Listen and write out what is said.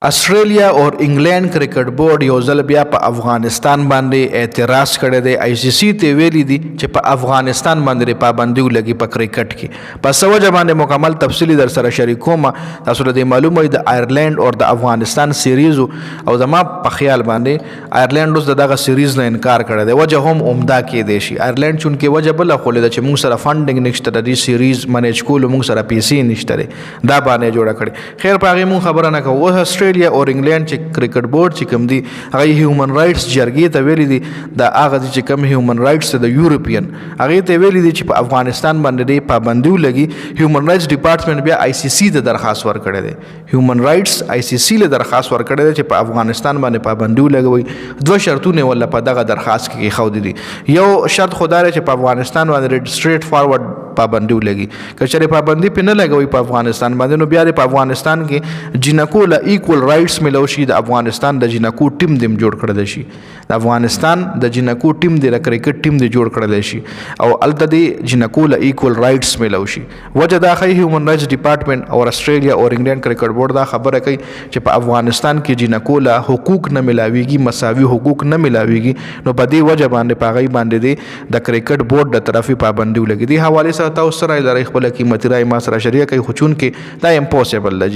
آسټرالیا اور انګلند کرکټ بورډ یو ځل بیا په افغانستان باندې اعتراض کړی دی. آی سی سی ته ویلي دي چې په افغانستان باندې پابندي ولګي په کرکټ کې. په څه وجه باندې مکمل تفصیلی در سره شریکوم. تاسو ته معلومه وي د آیرلند او د افغانستان سیریز او زما په خیال باندې آیرلند اوس دغه سیریز نه انکار کړی دی. وجه هم عمده کې دی شي. آیرلند چونکې وجه بل خولې ده چې موږ سره فنډینګ نشته د دې سیریز منیج کول، موږ سره پیسې نشته دا باندې جوړه کړي. خیر په هغې موږ خبره نه کوو. آسټرالیا اور انګلند چې کرکټ بورډ چې کوم دی هغه هیومن رائټس جرګې ته ویلي دي د هغه چې کوم هیومن رائټس د یورپین هغې ته ویلي دي چې په افغانستان باندې پابندي ولګي. هیومن رائټس ډپارټمنټ بیا آی سی سی ته درخواست ورکړی دی. هیومن رائټس آی سی سی له درخواست ورکړی دی چې په افغانستان باندې پابندي ولګوي. دوه شرطونه ولا په دغه درخواست کې ایښودي دي. یو شرط خو دا دی چې په افغانستان باندې سټریټ فارورډ پابندي ولګي. که چېرې پابندي پې نه لګوي په افغانستان باندې نو بیا په افغانستان کې جنکو له ایکول رائټس ملو شي. د افغانستان د جنکو ټیم دې جوړ کړی شي. د افغانستان د جنکو ټیم د کرکټ ټیم دې جوړ کړی شي او الته د جنکو له ایکول رائټس ملو شي. وجه دا ښایي هیومن رائټس ډپارټمنټ او آسټرالیا او انګلند کرکټ بورډ دا خبره کوي چې په افغانستان کې جنکو له حقوق نه ملاویږي، مساوي حقوق نه ملاویږي. نو په دې وجه باندې په هغې باندې د کرکټ بورډ د طرفې پابندي ولګي. دې حوالې سره تاسو سره لرئ خپله قیمتي رایې ما سره شریکه کړئ، خو چونکې دا امپوسیبل ده.